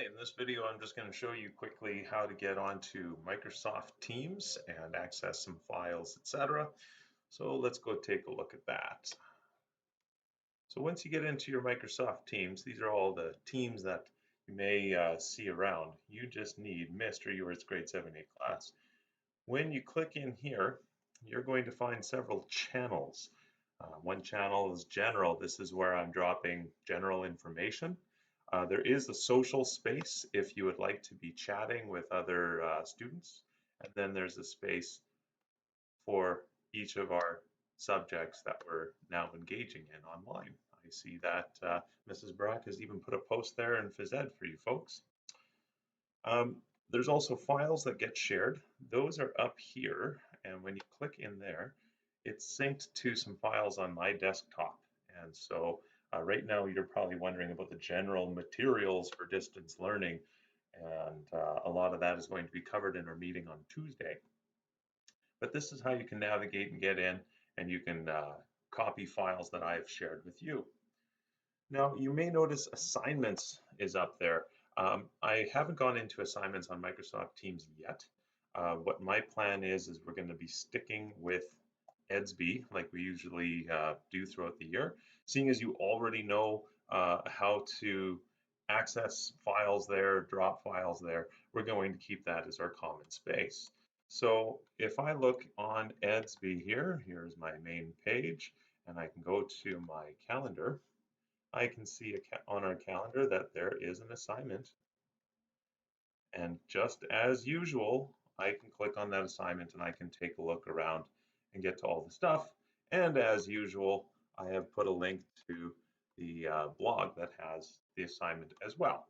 In this video, I'm just going to show you quickly how to get onto Microsoft Teams and access some files, etc. So let's go take a look at that. So once you get into your Microsoft Teams, these are all the teams that you may see around. You just need Mr. Ewert's Grade 7A class. When you click in here, you're going to find several channels. One channel is general. This is where I'm dropping general information. There is a social space if you would like to be chatting with other students. And then there's a space for each of our subjects that we're now engaging in online. I see that Mrs. Brock has even put a post there in phys ed for you folks. Um, there's also files that get shared. Those are up here, and when you click in there, it's synced to some files on my desktop. And so right now you're probably wondering about the general materials for distance learning, and a lot of that is going to be covered in our meeting on Tuesday. But this is how you can navigate and get in, and you can copy files that I've shared with you. Now, you may notice assignments is up there. I haven't gone into assignments on Microsoft Teams yet. What my plan is we're going to be sticking with EDSB like we usually do throughout the year. Seeing as you already know how to access files there, drop files there, we're going to keep that as our common space. So if I look on EDSB here, here's my main page, and I can go to my calendar. I can see on our calendar that there is an assignment. And just as usual, I can click on that assignment and I can take a look around and get to all the stuff. And as usual, I have put a link to the blog that has the assignment as well.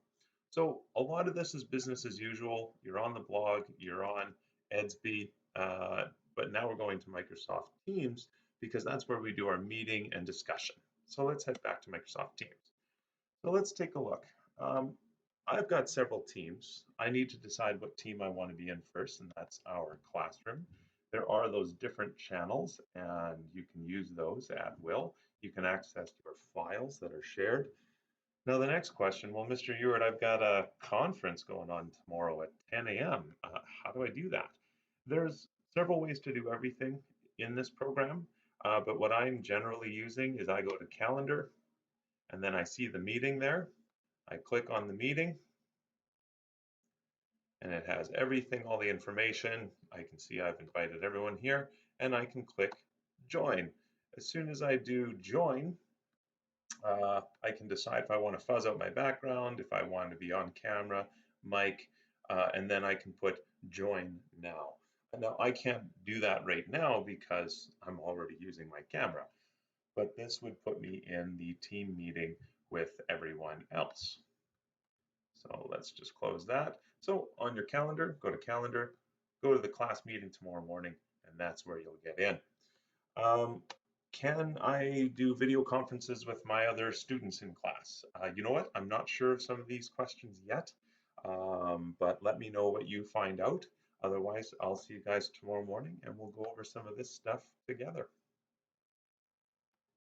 So a lot of this is business as usual. You're on the blog, you're on EDSB, but now we're going to Microsoft Teams because that's where we do our meeting and discussion. So let's head back to Microsoft Teams. So let's take a look. I've got several teams. I need to decide what team I want to be in first, and that's our classroom. There are those different channels, and you can use those at will. You can access your files that are shared. Now, the next question, well, Mr. Ewert, I've got a conference going on tomorrow at 10 a.m. How do I do that? There's several ways to do everything in this program, but what I'm generally using is I go to Calendar, and then I see the meeting there. I click on the meeting, and it has everything, all the information. I can see I've invited everyone here, and I can click join. As soon as I do join, I can decide if I want to fuzz out my background, if I want to be on camera, mic, and then I can put join now. Now, I can't do that right now because I'm already using my camera, but this would put me in the team meeting with everyone else. So let's just close that. So on your calendar, go to the class meeting tomorrow morning, and that's where you'll get in. Can I do video conferences with my other students in class? You know what? I'm not sure of some of these questions yet, but let me know what you find out. Otherwise, I'll see you guys tomorrow morning, and we'll go over some of this stuff together.